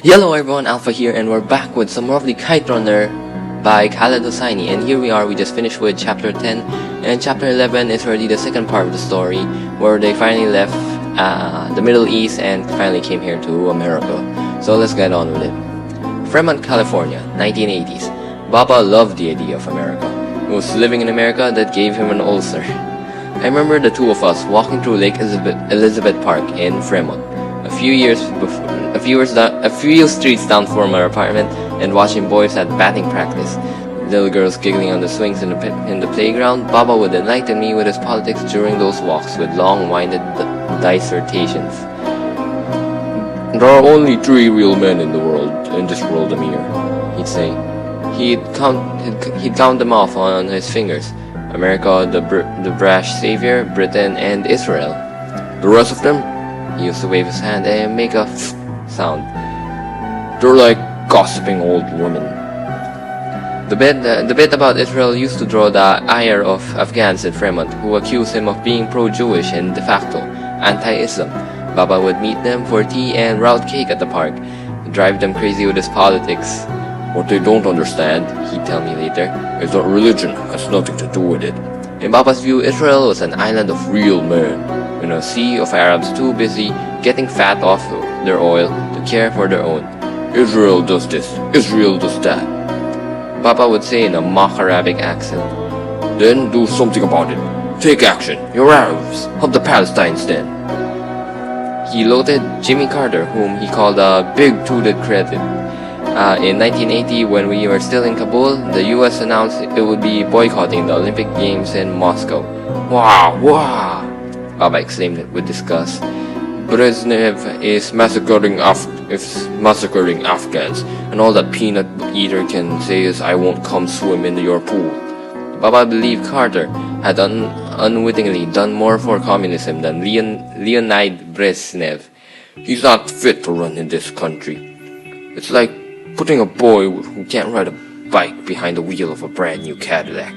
Hello everyone, Alpha here, and we're back with some more of the Kite Runner by Khaled Hosseini. And here we are, we just finished with chapter 10, and chapter 11 is already the second part of the story, where they finally left the Middle East and finally came here to America. So let's get on with it. Fremont, California, 1980s. Baba loved the idea of America. It was living in America that gave him an ulcer. I remember the two of us walking through Lake Elizabeth Park in Fremont, a few streets down from our apartment, and watching boys at batting practice, little girls giggling on the swings in the playground. Baba would enlighten me with his politics during those walks with long-winded dissertations. There are only 3 real men in this world, Amir, he'd say. He'd count them off on his fingers: America, the brash savior, Britain, and Israel. The rest of them? He used to wave his hand and make a sound. They're like gossiping old women. The bit about Israel used to draw the ire of Afghans in Fremont, who accused him of being pro-Jewish and de facto anti-Islam. Baba would meet them for tea and route cake at the park, drive them crazy with his politics. What they don't understand, he'd tell me later, is that religion has nothing to do with it. In Baba's view, Israel was an island of real men, in a sea of Arabs too busy getting fat off their oil to care for their own. Israel does this, Israel does that, Baba would say in a mock Arabic accent. Then do something about it. Take action. You're Arabs. Help the Palestinians then. He loaded Jimmy Carter, whom he called a big-tooted credit. In 1980, when we were still in Kabul, the US announced it would be boycotting the Olympic Games in Moscow. Wow, wow, Baba exclaimed with disgust. Brezhnev is massacring Afghans, and all that peanut eater can say is, I won't come swim in your pool. Baba believed Carter had unwittingly done more for communism than Leonid Brezhnev. He's not fit to run in this country. It's like putting a boy who can't ride a bike behind the wheel of a brand new Cadillac.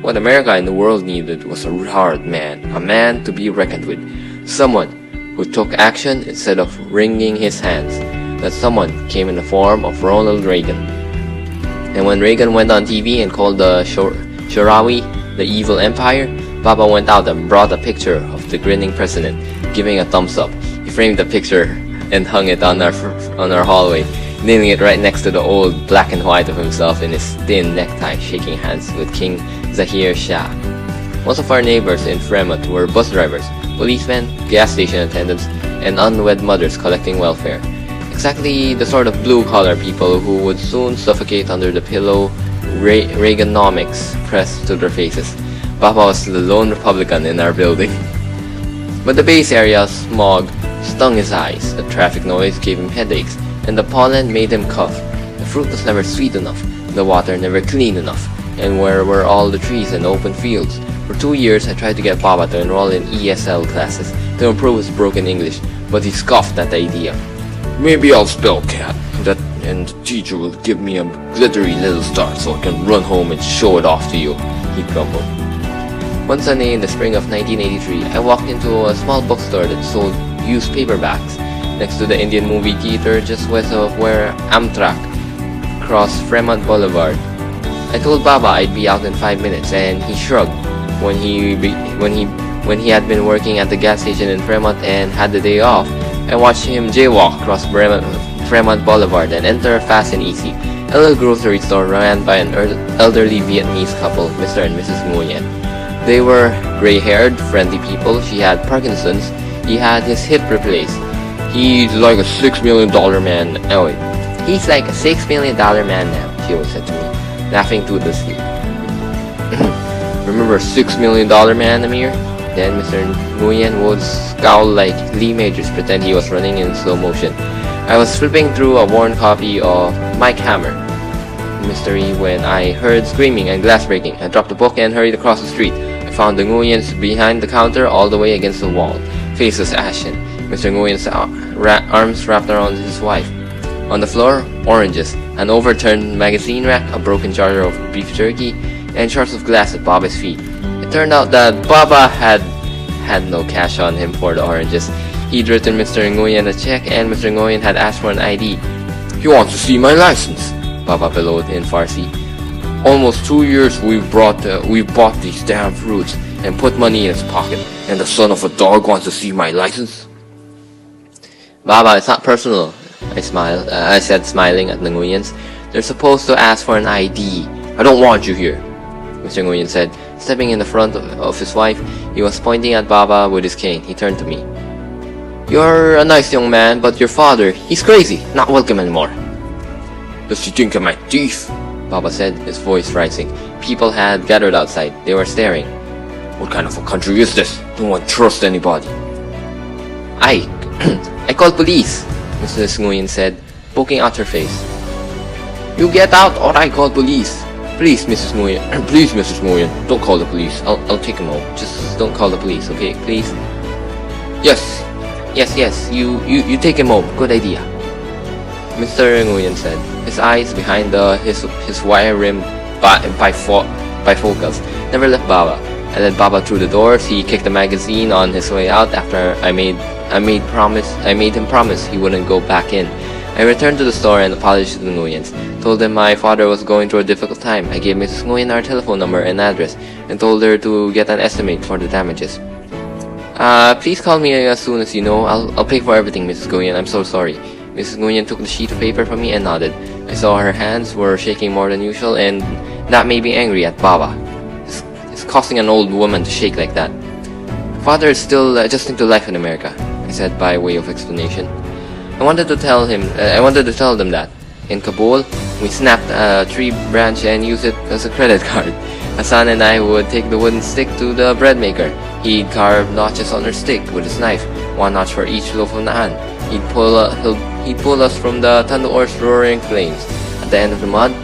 What America and the world needed was a hard man, a man to be reckoned with, someone who took action instead of wringing his hands. That someone came in the form of Ronald Reagan. And when Reagan went on TV and called the Jurrvih the evil empire, Baba went out and brought a picture of the grinning president, giving a thumbs up. He framed the picture and hung it on our hallway, nailing it right next to the old black and white of himself in his thin necktie, shaking hands with King Zahir Shah. Most of our neighbors in Fremont were bus drivers, policemen, gas station attendants, and unwed mothers collecting welfare. Exactly the sort of blue-collar people who would soon suffocate under the pillow Reaganomics pressed to their faces. Baba was the lone Republican in our building. But the base area smog stung his eyes, the traffic noise gave him headaches, and the pollen made him cough. The fruit was never sweet enough, the water never clean enough, and where were all the trees and open fields? For 2 years, I tried to get Baba to enroll in ESL classes to improve his broken English, but he scoffed at the idea. Maybe I'll spell cat, and the teacher will give me a glittery little star so I can run home and show it off to you, he grumbled. One Sunday in the spring of 1983, I walked into a small bookstore that sold used paperbacks next to the Indian movie theater just west of where Amtrak crossed Fremont Boulevard. I told Baba I'd be out in 5 minutes, and he shrugged. When he had been working at the gas station in Fremont and had the day off, I watched him jaywalk across Fremont Boulevard and enter Fast and Easy, a little grocery store ran by an elderly Vietnamese couple, Mr. and Mrs. Nguyen. They were gray-haired, friendly people. She had Parkinson's. He had his hip replaced. He's like a $6 million man. Oh wait, he's like a $6 million man now, she always said to me, laughing toothlessly. Remember $6 million man, Amir? Then Mr. Nguyen would scowl like Lee Majors, pretend he was running in slow motion. I was flipping through a worn copy of Mike Hammer Mystery when I heard screaming and glass breaking. I dropped the book and hurried across the street. I found the Nguyens behind the counter, all the way against the wall, faces ashen, Mr. Nguyen's arms wrapped around his wife. On the floor, oranges, an overturned magazine rack, a broken jar of beef jerky, and shards of glass at Baba's feet. It turned out that Baba had no cash on him for the oranges. He'd written Mr. Nguyen a check, and Mr. Nguyen had asked for an ID. He wants to see my license, Baba bellowed in Farsi. Almost 2 years we've bought these damn fruits and put money in his pocket, and the son of a dog wants to see my license? Baba, it's not personal, I said, smiling at the Nguyens. They're supposed to ask for an ID. I don't want you here, Mr. Nguyen said. Stepping in the front of his wife, he was pointing at Baba with his cane. He turned to me. You're a nice young man, but your father, he's crazy, not welcome anymore. Does he think I'm a thief? Baba said, his voice rising. People had gathered outside. They were staring. What kind of a country is this? No one trusts anybody. I called police, Mrs. Nguyen said, poking out her face. You get out or I call police. Please, Mrs. Nguyen. Please, Mrs. Nguyen. Don't call the police. I'll take him home. Just don't call the police, okay? Please. Yes. You take him home. Good idea. Mr. Nguyen said, his eyes behind his wire-rimmed bifocals never left Baba. I led Baba through the doors. He kicked the magazine on his way out after I made him promise he wouldn't go back in. I returned to the store and apologized to the Nguyens. Told them my father was going through a difficult time. I gave Mrs. Nguyen our telephone number and address and told her to get an estimate for the damages. Please call me as soon as you know. I'll pay for everything, Mrs. Nguyen. I'm so sorry. Mrs. Nguyen took the sheet of paper from me and nodded. I saw her hands were shaking more than usual, and that made me angry at Baba. It's causing an old woman to shake like that. Father is still adjusting to life in America, I said by way of explanation. I wanted to tell them that. In Kabul, we snapped a tree branch and used it as a credit card. Hassan and I would take the wooden stick to the bread maker. He'd carve notches on our stick with his knife, one notch for each loaf of naan. He'd pull us from the tandoor's roaring flames. At the end of the month,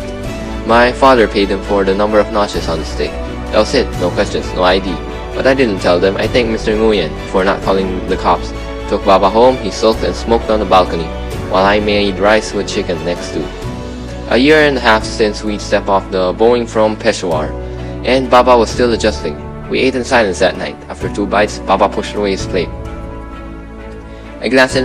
my father paid him for the number of notches on the stick. That was it, no questions, no ID. But I didn't tell them. I thanked Mr. Nguyen for not calling the cops. Took Baba home. He sulked and smoked on the balcony, while I made rice with chicken next to. A year and a half since we'd stepped off the Boeing from Peshawar, and Baba was still adjusting. We ate in silence that night. After 2 bites, Baba pushed away his plate. I glanced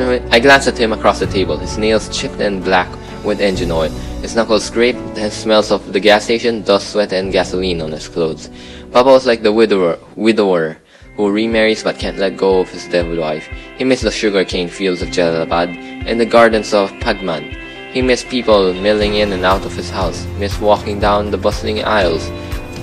at him across the table, his nails chipped and black with engine oil, his knuckles scraped, the smells of the gas station, dust, sweat, and gasoline on his clothes. Baba was like the widower who remarries but can't let go of his dead wife. He missed the sugarcane fields of Jalalabad and the gardens of Pagman. He missed people milling in and out of his house, missed walking down the bustling aisles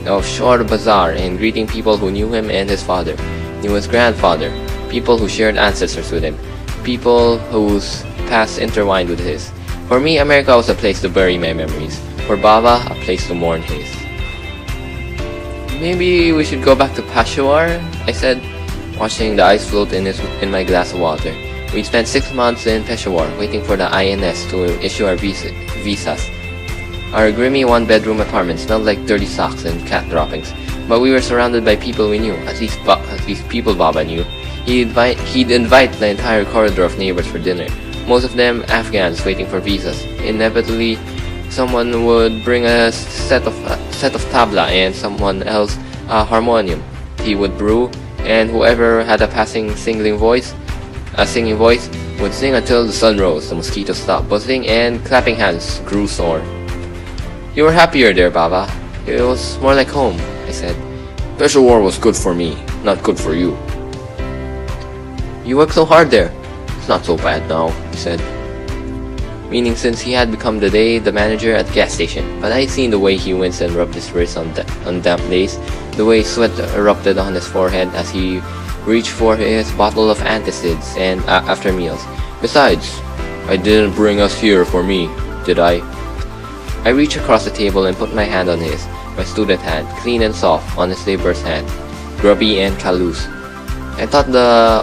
of Shore Bazaar and greeting people who knew him and his father, knew his grandfather, people who shared ancestors with him, people whose past intertwined with his. For me, America was a place to bury my memories. For Baba, a place to mourn his. Maybe we should go back to Peshawar, I said, watching the ice float in my glass of water. We'd spent 6 months in Peshawar, waiting for the INS to issue our visas. Our grimy one-bedroom apartment smelled like dirty socks and cat droppings, but we were surrounded by people we knew, at least people Baba knew. He'd invite the entire corridor of neighbors for dinner, most of them Afghans waiting for visas. Inevitably, someone would bring a set of tabla and someone else a harmonium. He would brew, and whoever had a singing voice would sing until the sun rose, the mosquitoes stopped buzzing, and clapping hands grew sore. You were happier there, Baba. It was more like home, I said. Peshawar was good for me, not good for you. You worked so hard there. It's not so bad now, he said. Meaning since he had become the manager at the gas station. But I had seen the way he winced and rubbed his wrist on damp days, the way sweat erupted on his forehead as he reached for his bottle of antacids and after meals. Besides, I didn't bring us here for me, did I? I reached across the table and put my hand on his, my student hand, clean and soft, on his laborer's hand, grubby and callous. I thought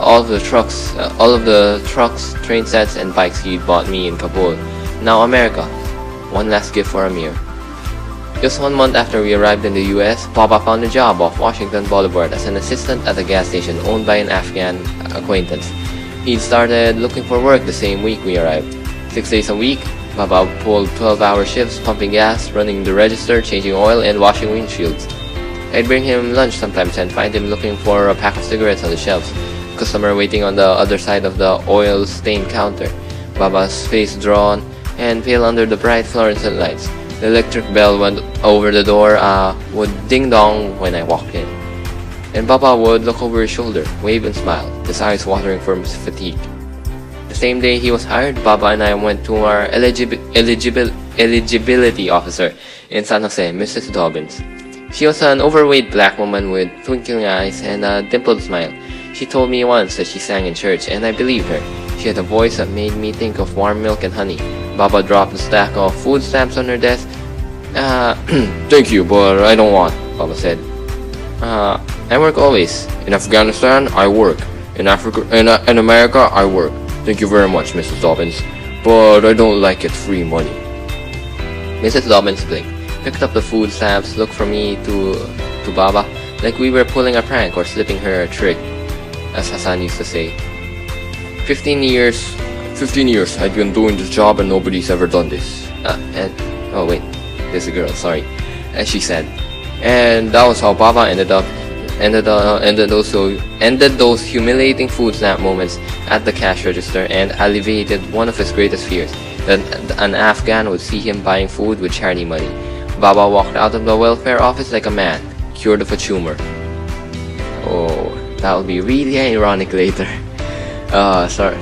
all of the trucks, train sets, and bikes he'd bought me in Kabul. Now America. One last gift for Amir. Just 1 month after we arrived in the US, Baba found a job off Washington Boulevard as an assistant at a gas station owned by an Afghan acquaintance. He'd started looking for work the same week we arrived. 6 days a week, Baba pulled 12-hour shifts, pumping gas, running the register, changing oil, and washing windshields. I'd bring him lunch sometimes and find him looking for a pack of cigarettes on the shelves, customer waiting on the other side of the oil-stained counter, Baba's face drawn, and pale under the bright fluorescent lights. The electric bell went over the door, would ding-dong when I walked in. And Baba would look over his shoulder, wave and smile, his eyes watering from his fatigue. The same day he was hired, Baba and I went to our eligibility officer in San Jose, Mrs. Dobbins. She was an overweight black woman with twinkling eyes and a dimpled smile. She told me once that she sang in church, and I believed her. She had a voice that made me think of warm milk and honey. Baba dropped a stack of food stamps on her desk. Thank you, but I don't want, Baba said. I work always. In Afghanistan, I work. In America, I work. Thank you very much, Mrs. Dobbins, but I don't like it free money. Mrs. Dobbins blinked, picked up the food stamps, looked from me to Baba, like we were pulling a prank or slipping her a trick, as Hassan used to say. 15 years I've been doing this job and nobody's ever done this. Oh wait, there's a girl, sorry, as she said. And that was how Baba ended those humiliating food stamp moments at the cash register and alleviated one of his greatest fears, that an Afghan would see him buying food with charity money. Baba walked out of the welfare office like a man, cured of a tumor. Oh, that will be really ironic later. Sorry.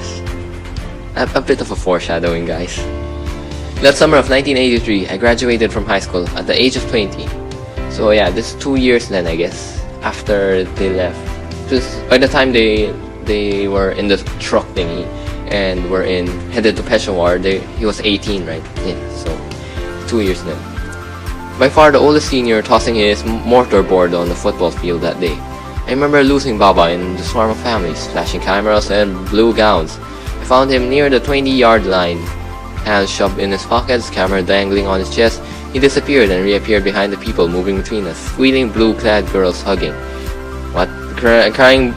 A bit of a foreshadowing, guys. That summer of 1983, I graduated from high school at the age of 20. So yeah, this is 2 years then, I guess, after they left. Just by the time they were in the truck thingy and were headed to Peshawar, he was 18, right? Yeah, so 2 years then. By far the oldest senior tossing his mortarboard on the football field that day. I remember losing Baba in the swarm of families, flashing cameras and blue gowns. I found him near the 20-yard line, hands shoved in his pockets, camera dangling on his chest. He disappeared and reappeared behind the people moving between us, squealing blue-clad girls hugging. What? Crying,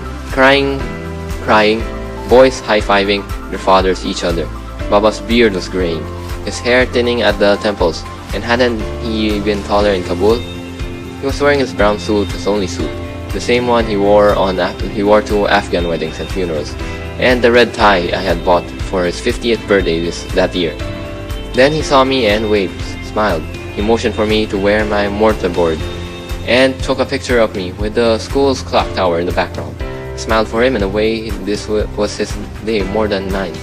boys high-fiving their fathers each other. Baba's beard was graying, his hair thinning at the temples, and hadn't he been taller in Kabul? He was wearing his brown suit, his only suit, the same one he wore to Afghan weddings and funerals, and the red tie I had bought for his 50th birthday that year. Then he saw me and waved, smiled. He motioned for me to wear my mortarboard, and took a picture of me with the school's clock tower in the background. I smiled for him in a way this was his day more than mine.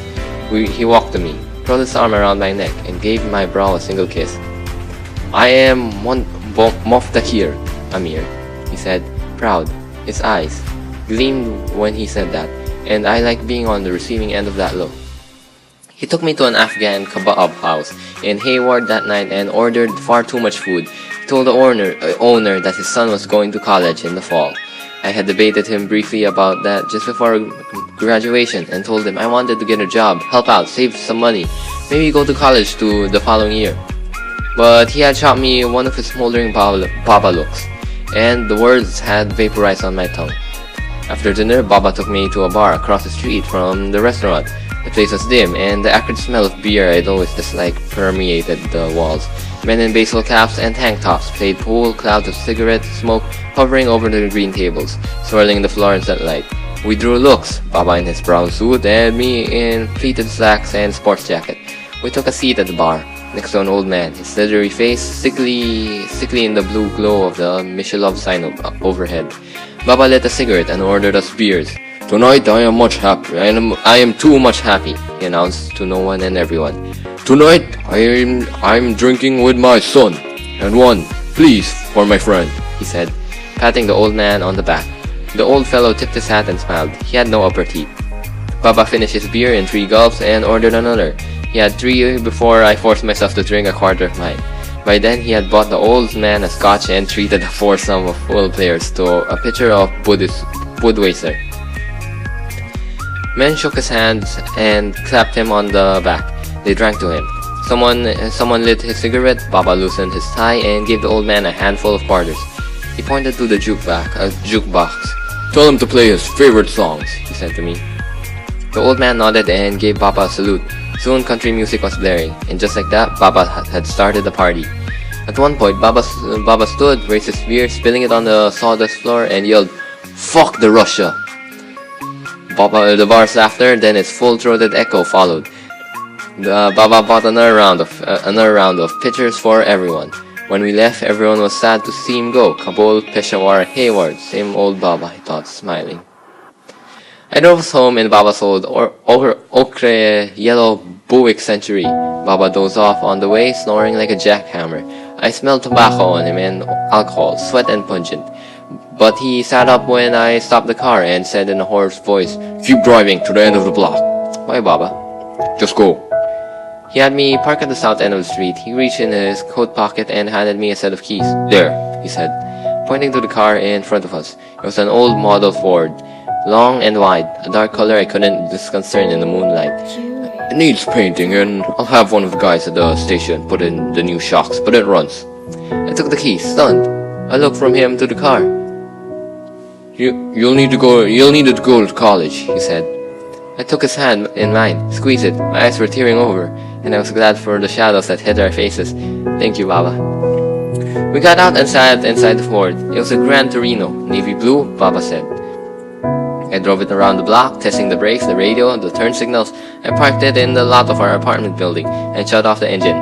He walked to me, curled his arm around my neck, and gave my brow a single kiss. I am Moftakir, Amir, he said, proud. His eyes gleamed when he said that, and I liked being on the receiving end of that look. He took me to an Afghan kebab house in Hayward that night and ordered far too much food. He told the owner that his son was going to college in the fall. I had debated him briefly about that just before graduation and told him I wanted to get a job, help out, save some money, maybe go to college the following year. But he had shot me one of his smoldering Baba looks, and the words had vaporized on my tongue. After dinner, Baba took me to a bar across the street from the restaurant. The place was dim, and the acrid smell of beer I'd always disliked permeated the walls. Men in baseball caps and tank tops played pool, clouds of cigarette smoke hovering over the green tables, swirling in the fluorescent light. We drew looks, Baba in his brown suit and me in pleated slacks and sports jacket. We took a seat at the bar, next to an old man, his slithery face sickly in the blue glow of the Michelov sign overhead. Baba lit a cigarette and ordered us beers. Tonight I am much happy. I am too much happy, he announced to no one and everyone. Tonight I'm drinking with my son, and one, please, for my friend, he said, patting the old man on the back. The old fellow tipped his hat and smiled. He had no upper teeth. Baba finished his beer in 3 gulps and ordered another. He had 3 before I forced myself to drink a quarter of mine. By then, he had bought the old man a scotch and treated the foursome of pool players to a pitcher of Budweiser. Men shook his hands and clapped him on the back. They drank to him. Someone lit his cigarette. Baba loosened his tie and gave the old man a handful of quarters. He pointed to the jukebox. Tell him to play his favorite songs, he said to me. The old man nodded and gave Baba a salute. Soon country music was blaring, and just like that, Baba had started the party. At one point, Baba stood, raised his beer, spilling it on the sawdust floor, and yelled, "Fuck the Russia!" The bar's laughter, then its full-throated echo followed. Baba bought another round of pictures for everyone. When we left, everyone was sad to see him go. Kabul, Peshawar, Hayward, same old Baba, I thought, smiling. I drove us home in Baba's old ochre yellow Buick Century. Baba dozed off on the way, snoring like a jackhammer. I smelled tobacco on him and alcohol, sweat and pungent. But he sat up when I stopped the car and said in a hoarse voice, "Keep driving to the end of the block." "Why, Baba?" "Just go." He had me park at the south end of the street. He reached in his coat pocket and handed me a set of keys. "There," he said, pointing to the car in front of us. It was an old model Ford, long and wide, a dark color I couldn't discern in the moonlight. "It needs painting, and I'll have one of the guys at the station put in the new shocks, but it runs." I took the keys, stunned. I looked from him to the car. You'll need to go to college," he said. I took his hand in mine, squeezed it. My eyes were tearing over, and I was glad for the shadows that hid our faces. "Thank you, Baba." We got out and sat inside the Ford. It was a Gran Torino, navy blue, Baba said. I drove it around the block, testing the brakes, the radio, the turn signals. I parked it in the lot of our apartment building and shut off the engine.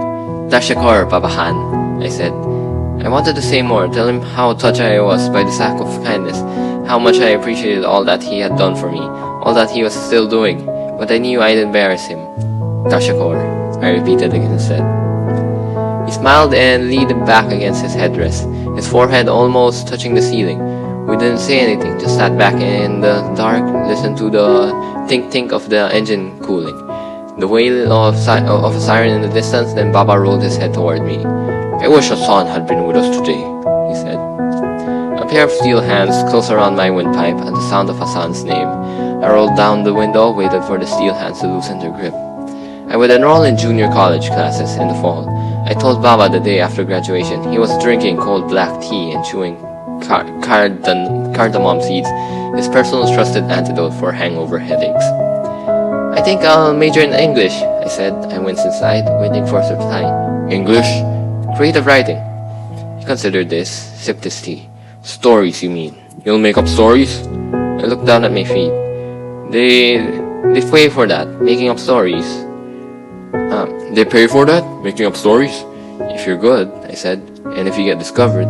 "Tashakor, Baba Han," I said. I wanted to say more, tell him how touched I was by this act of kindness, how much I appreciated all that he had done for me, all that he was still doing, but I knew I'd embarrass him. "Tashakor," I repeated again instead. He smiled and leaned back against his headrest, his forehead almost touching the ceiling. We didn't say anything, just sat back in the dark, listened to the tink-tink of the engine cooling, the wail of a siren in the distance. Then Baba rolled his head toward me. "I wish Hassan had been with us today," he said. A pair of steel hands closed around my windpipe at the sound of Hassan's name. I rolled down the window, waited for the steel hands to loosen their grip. I would enroll in junior college classes in the fall. I told Baba the day after graduation. He was drinking cold black tea and chewing cardamom seeds, his personal trusted antidote for hangover headaches. "I think I'll major in English," I said. I winced inside, waiting for his reply. "English? Creative writing." He considered this, sipped his tea. "Stories, you mean? You'll make up stories?" I looked down at my feet. They pay for that, making up stories. They pay for that? Making up stories? "If you're good," I said, "and if you get discovered."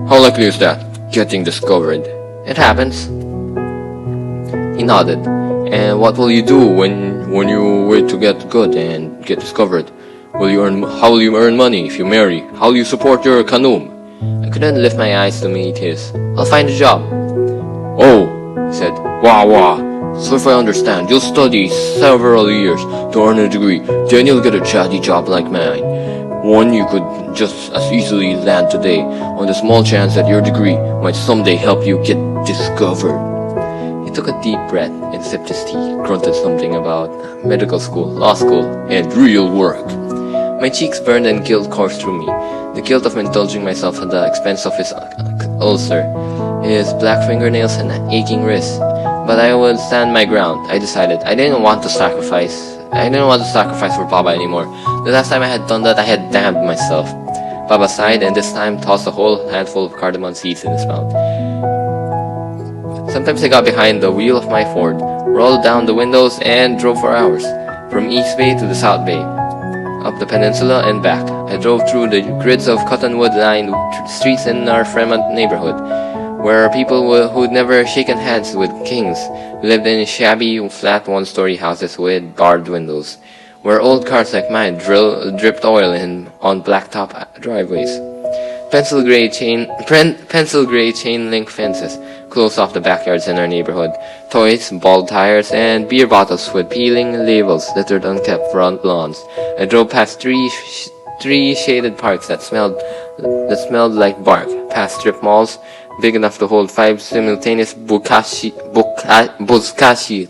"How likely is that, getting discovered?" "It happens." He nodded. "And what will you do when you wait to get good and get discovered? How will you earn money if you marry? How will you support your kanum?" I couldn't lift my eyes to meet his. "I'll find a job." "Oh," he said. Wah. "So if I understand, you'll study several years to earn a degree, then you'll get a chatty job like mine. One you could just as easily land today, on the small chance that your degree might someday help you get discovered." He took a deep breath and sipped his tea, grunted something about medical school, law school, and real work. My cheeks burned and guilt coursed through me, the guilt of indulging myself at the expense of his ulcer, his black fingernails and aching wrists. But I would stand my ground. I decided I didn't want to sacrifice for Baba anymore. The last time I had done that, I had damned myself. Baba sighed and this time tossed a whole handful of cardamom seeds in his mouth. Sometimes I got behind the wheel of my Ford, rolled down the windows, and drove for hours, from East Bay to the South Bay, up the peninsula and back. I drove through the grids of cottonwood-lined streets in our Fremont neighborhood, where people who'd never shaken hands with kings lived in shabby, flat one-story houses with barred windows, where old cars like mine dripped oil on blacktop driveways. Pencil gray chain link fences closed off the backyards in our neighborhood. Toys, bald tires, and beer bottles with peeling labels littered unkept front lawns. I drove past three shaded parks that smelled like bark, past strip malls big enough to hold 5 simultaneous buzkashi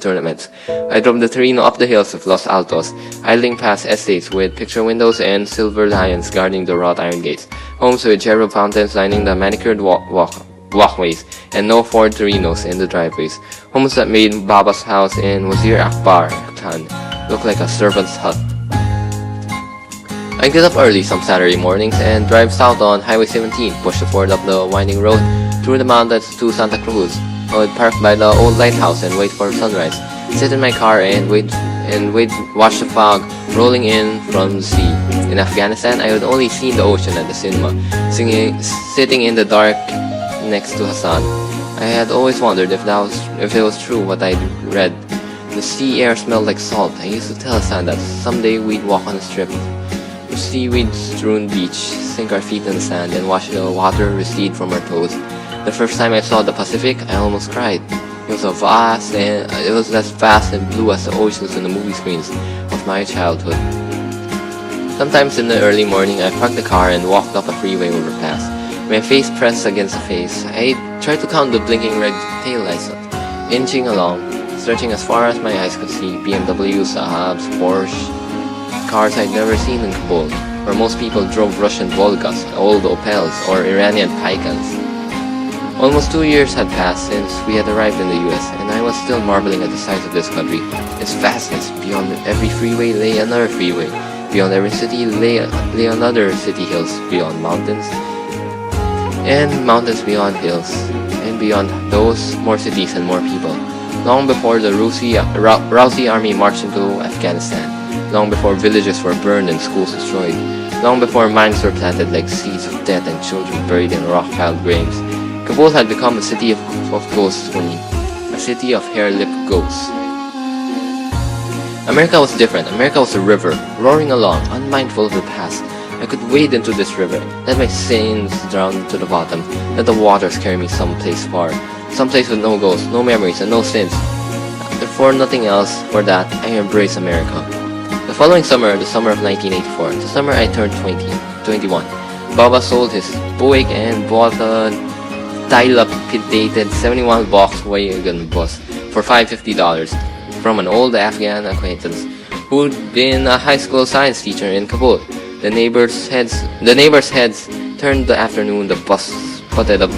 tournaments. I drove the Torino up the hills of Los Altos, idling past estates with picture windows and silver lions guarding the wrought iron gates, homes with cherub fountains lining the manicured walkways, and no Ford Torinos in the driveways, homes that made Baba's house in Wazir Akbar Khan look like a servant's hut. I get up early some Saturday mornings and drive south on Highway 17, push the Ford up the winding road through the mountains to Santa Cruz. I would park by the old lighthouse and wait for sunrise, sit in my car and wait and we'd watch the fog rolling in from the sea. In Afghanistan, I had only seen the ocean at the cinema, sitting in the dark next to Hassan. I had always wondered if it was true what I'd read. The sea air smelled like salt. I used to tell Hassan that someday we'd walk on a strip of seaweed-strewn beach, sink our feet in the sand, and watch the water recede from our toes. The first time I saw the Pacific, I almost cried. It was as vast and blue as the oceans in the movie screens of my childhood. Sometimes in the early morning, I parked the car and walked up a freeway overpass. My face pressed against the face, I tried to count the blinking red taillights, inching along, searching as far as my eyes could see. BMWs, Saabs, Porsche, cars I'd never seen in Kabul, where most people drove Russian Volgas, old Opels, or Iranian Paikans. Almost 2 years had passed since we had arrived in the US, and I was still marveling at the size of this country. Its vastness. Beyond every freeway lay another freeway. Beyond every city lay another city, hills beyond mountains, and mountains beyond hills, and beyond those, more cities and more people. Long before the Rousey army marched into Afghanistan, long before villages were burned and schools destroyed, long before mines were planted like seeds of death and children buried in rock-piled graves, Kabul had become a city of ghosts for me, a city of hair-lipped ghosts. America was different. America was a river, roaring along, unmindful of the past. I could wade into this river, let my sins drown to the bottom, let the waters carry me someplace far, someplace with no ghosts, no memories, and no sins. For nothing else, for that, I embrace America. The following summer, the summer of 1984, the summer I turned 21, Baba sold his Buick and bought a dilapidated 71 Volkswagen bus for $550 from an old Afghan acquaintance who'd been a high school science teacher in Kabul. The neighbors' heads turned the afternoon. The bus sputtered up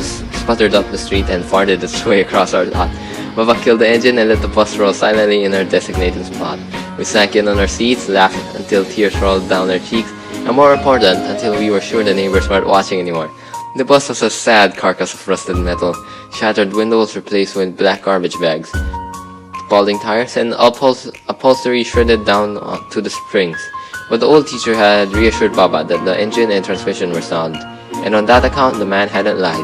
the street and farted its way across our lot. Baba killed the engine and let the bus roll silently in our designated spot. We sank in on our seats, laughed until tears rolled down our cheeks, and more important, until we were sure the neighbors weren't watching anymore. The bus was a sad carcass of rusted metal, shattered windows replaced with black garbage bags, balding tires, and upholstery shredded down to the springs. But the old teacher had reassured Baba that the engine and transmission were sound, and on that account the man hadn't lied.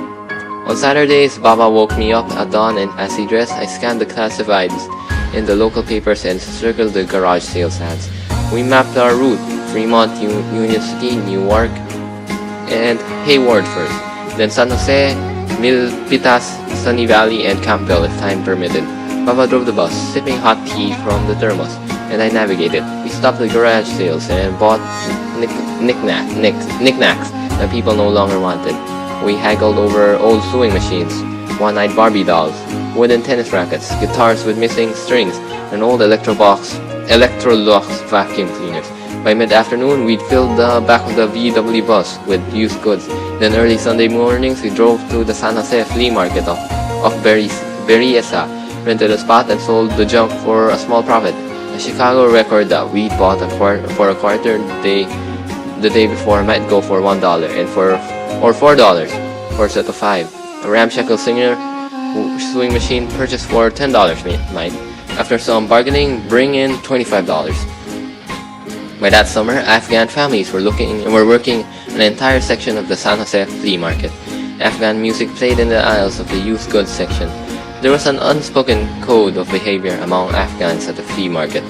On Saturdays, Baba woke me up at dawn, and as he dressed, I scanned the classifieds in the local papers and circled the garage sales ads. We mapped our route: Fremont, Union City, Newark, and Hayward first, then San Jose, Milpitas, Sunny Valley, and Campbell if time permitted. Baba drove the bus, sipping hot tea from the thermos, and I navigated. We stopped at garage sales and bought knickknacks that people no longer wanted. We haggled over old sewing machines, one-eyed Barbie dolls, wooden tennis rackets, guitars with missing strings, and old Electrolux vacuum cleaners. By mid-afternoon, we'd filled the back of the VW bus with used goods. Then early Sunday mornings, we drove to the San Jose flea market of Berryessa, rented a spot, and sold the junk for a small profit. A Chicago record that we bought for a quarter the day before might go for $1 and or $4 for a set of 5. A ramshackle sewing machine purchased for $10 might, after some bargaining, bring in $25. By that summer, Afghan families were working an entire section of the San Jose flea market. Afghan music played in the aisles of the used goods section. There was an unspoken code of behavior among Afghans at the flea market.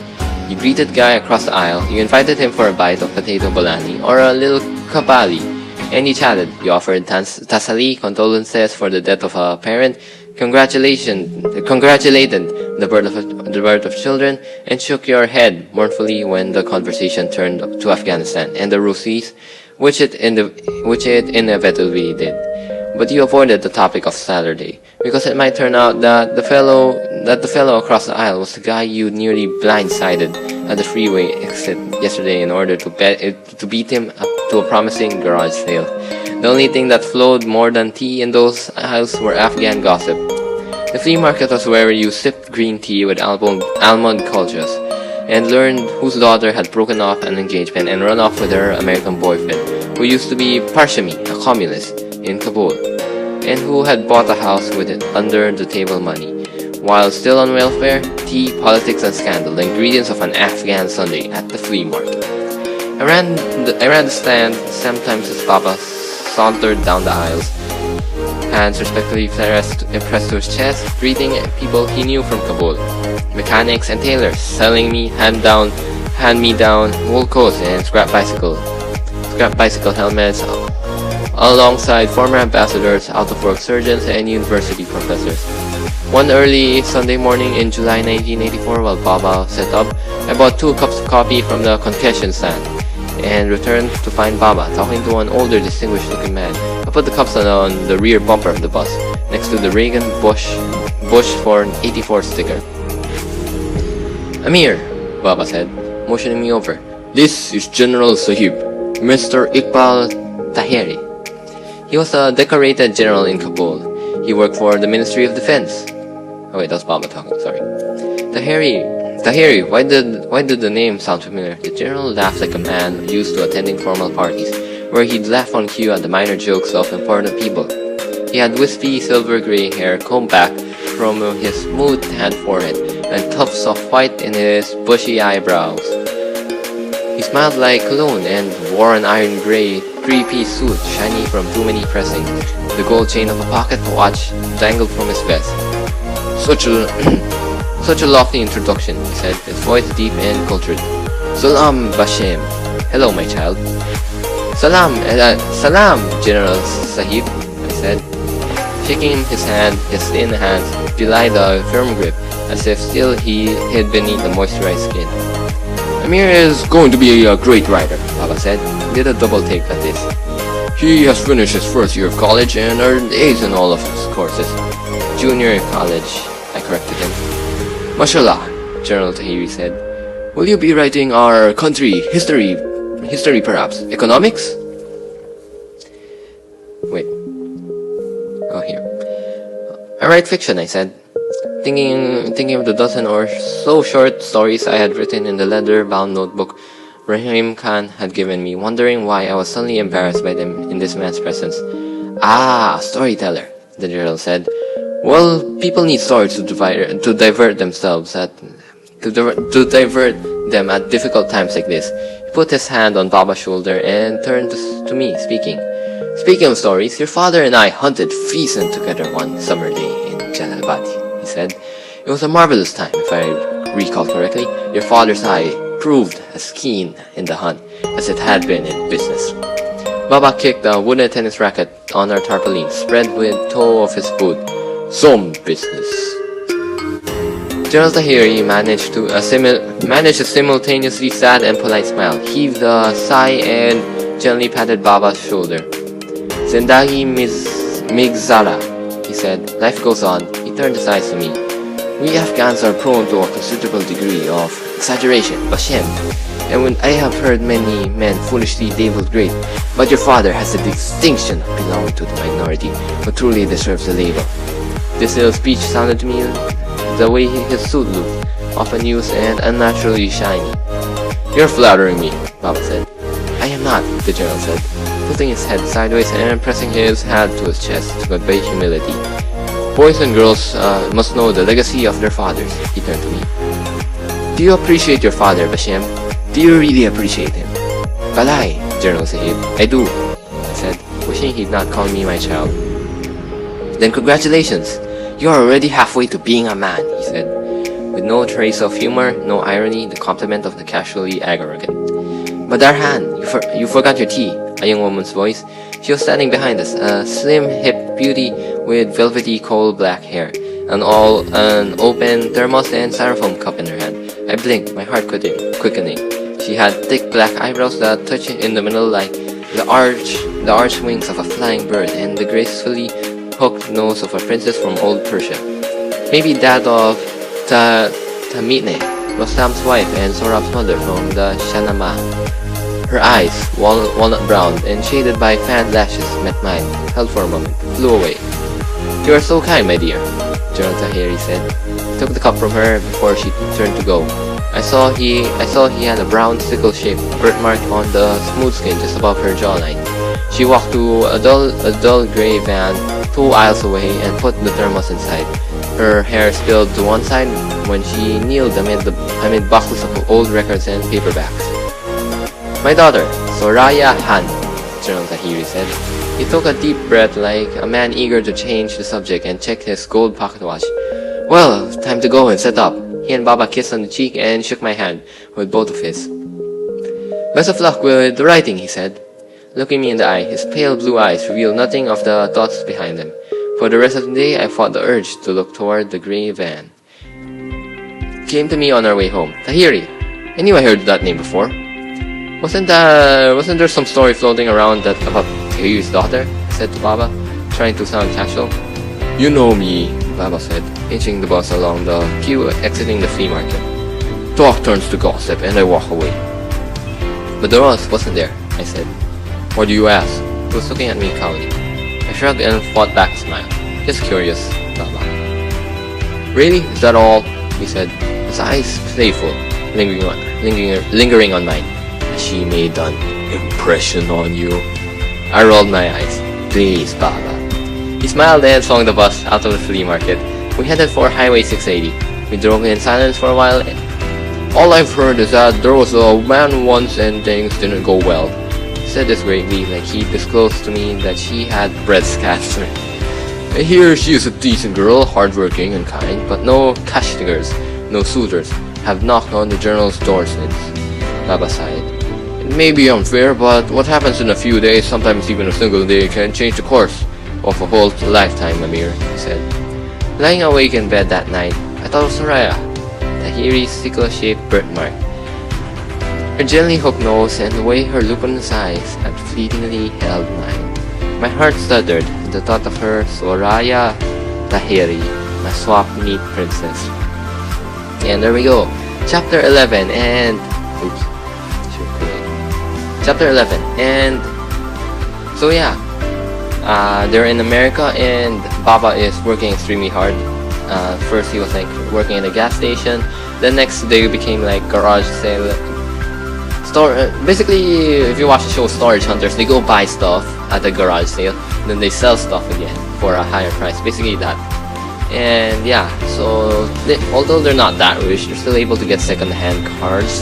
You greeted the guy across the aisle, you invited him for a bite of potato bolani or a little kabali, and you chatted. You offered tasali, condolences for the death of a parent, congratulated the birth of children, and shook your head mournfully when the conversation turned to Afghanistan and the Rusis, which it inevitably did. But you avoided the topic of Saturday, because it might turn out that the fellow across the aisle was the guy you nearly blindsided at the freeway exit yesterday in order to beat him up to a promising garage sale. The only thing that flowed more than tea in those aisles were Afghan gossip. The flea market was where you sipped green tea with almond cultures, and learned whose daughter had broken off an engagement and run off with her American boyfriend, who used to be Parshami, a communist, in Kabul, and who had bought a house with it under-the-table money. While still on welfare, tea, politics, and scandal, the ingredients of an Afghan Sunday at the flea market. I ran the stand sometimes as Baba sauntered down the aisles, hands respectfully pressed to his chest, greeting people he knew from Kabul. Mechanics and tailors selling me hand-me-down wool coats and scrap bicycle helmets, alongside former ambassadors, out-of-work surgeons, and university professors. One early Sunday morning in July 1984, while Baba set up, I bought 2 cups of coffee from the concession stand and returned to find Baba talking to an older, distinguished-looking man. I put the cups on the rear bumper of the bus, next to the Reagan Bush for an 84 sticker. "Amir," Baba said, motioning me over. "This is General Sahib, Mr. Iqbal Tahiri." He was a decorated general in Kabul. He worked for the Ministry of Defense. Oh wait, that was Baba talking, sorry. Tahiri, why did the name sound familiar? The general laughed like a man used to attending formal parties, where he'd laugh on cue at the minor jokes of important people. He had wispy silver-gray hair combed back from his smooth tanned forehead, and tufts of white in his bushy eyebrows. He smiled like cologne and wore an iron gray 3-piece suit, shiny from too many pressings. The gold chain of a pocket watch dangled from his vest. Such a lofty introduction, he said, his voice deep and cultured. "Salam, Bashem. Hello, my child." Salam, General Sahib," I said, shaking his hand. His thin hands belied a firm grip, as if still he hid beneath the moisturized skin. "Amir is going to be a great writer," Baba said. He did a double take at this. "He has finished his first year of college and earned A's in all of his courses." "Junior college," I corrected him. "Mashallah," General Tahiri said. "Will you be writing our country history perhaps? Economics?" Wait. Oh, here. "I write fiction," I said, thinking of the dozen or so short stories I had written in the leather-bound notebook Rahim Khan had given me, wondering why I was suddenly embarrassed by them in this man's presence. "Ah, a storyteller," the general said. "Well, people need stories to divert them at difficult times like this." He put his hand on Baba's shoulder and turned to me, speaking. "Speaking of stories, your father and I hunted pheasant together one summer day in Jalalabad," he said. "It was a marvelous time, if I recall correctly. Your father's eye proved as keen in the hunt as it had been in business." Baba kicked a wooden tennis racket on our tarpaulin, spread with toe of his boot. "Some business." General Tahiri managed a simultaneously sad and polite smile, heaved a sigh, and gently patted Baba's shoulder. "Zindagi migzara," he said. "Life goes on." He turned his eyes to me. "We Afghans are prone to a considerable degree of exaggeration, Bashem, and when I have heard many men foolishly labeled great, but your father has the distinction of belonging to the minority who truly deserves the label." This little speech sounded to me the way his suit looked, often used and unnaturally shiny. "You're flattering me," Baba said. "I am not," the general said, tilting his head sideways and pressing his hand to his chest to convey humility. "Boys and girls must know the legacy of their fathers," he turned to me. "Do you appreciate your father, Bashem? Do you really appreciate him?" "Balai, General Sahib, I do," I said, wishing he'd not call me my child. "Then congratulations! You are already halfway to being a man," he said, with no trace of humor, no irony, the compliment of the casually arrogant. "But Darhan, you forgot your tea," a young woman's voice. She was standing behind us, a slim, hip beauty with velvety coal-black hair, an open thermos and styrofoam cup in her hand. I blinked, my heart quickening. She had thick black eyebrows that touched in the middle like the arched wings of a flying bird, and the gracefully hooked nose of a princess from old Persia. Maybe that of Tamitne, Rostam's wife and Sohrab's mother from the Shahnameh. Her eyes, walnut brown and shaded by fanned lashes, met mine, held for a moment, flew away. "You are so kind, my dear," General Tahiri said. He took the cup from her before she turned to go. I saw he had a brown sickle-shaped birthmark on the smooth skin just above her jawline. She walked to a dull gray van 2 aisles away and put the thermos inside. her hair spilled to one side when she kneeled amid boxes of old records and paperbacks. "My daughter, Soraya Han," General Tahiri said. He took a deep breath like a man eager to change the subject and checked his gold pocket watch. "Well, time to go and set up." He and Baba kissed on the cheek and shook my hand with both of his. "Best of luck with the writing," he said. Looking me in the eye, his pale blue eyes revealed nothing of the thoughts behind them. For the rest of the day, I fought the urge to look toward the gray van. Came to me on our way home. "Tahiri, I knew I heard that name before. Wasn't there some story floating around that about Tahiri's daughter?" I said to Baba, trying to sound casual. "You know me," Baba said, inching the bus along the queue exiting the flea market. "Talk turns to gossip and I walk away." "But the Ross wasn't there," I said. "Why do you ask?" He was looking at me calmly. I shrugged and fought back a smile. "Just curious, Baba." "Really? Is that all?" he said, his eyes playful, lingering on mine. "Has she made an impression on you?" I rolled my eyes. "Please, Baba." He smiled and swung the bus out of the flea market. We headed for Highway 680. We drove in silence for a while. "All I've heard is that there was a man once and things didn't go well." He said this gravely, like he disclosed to me that she had breast cancer. "I hear she is a decent girl, hardworking and kind, but no cash diggers, no suitors, have knocked on the journal's door since." Baba sighed. "It may be unfair, but what happens in a few days, sometimes even a single day, can change the course of a whole lifetime, Amir," he said. Lying awake in bed that night, I thought of Soraya, Tahiri's sickle-shaped birthmark. Her gently hooked nose and the way her luminous eyes had fleetingly held mine. My heart stuttered at the thought of her, Soraya Tahiri, my swap meat princess. And there we go. Chapter 11 and... Oops. Chapter 11 and... So yeah. They're in America and Baba is working extremely hard. First he was like working in a gas station. The next day became like garage sale. Basically, if you watch the show Storage Hunters, they go buy stuff at the garage sale, then they sell stuff again for a higher price. Basically that. And yeah, so although they're not that rich, they're still able to get second-hand cars.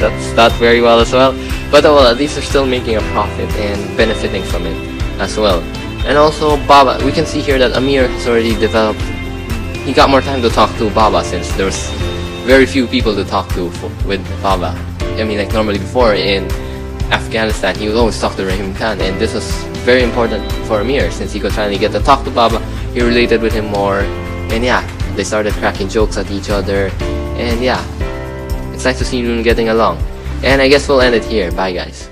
That's not very well as well. But well, at least they're still making a profit and benefiting from it as well. And also Baba, we can see here that Amir has already developed. He got more time to talk to Baba since there was very few people to talk to with Baba. I mean, like normally before in Afghanistan, he would always talk to Rahim Khan, and this was very important for Amir since he could finally get to talk to Baba. He related with him more, and yeah, they started cracking jokes at each other, and yeah, it's nice to see them getting along. And I guess we'll end it here. Bye guys.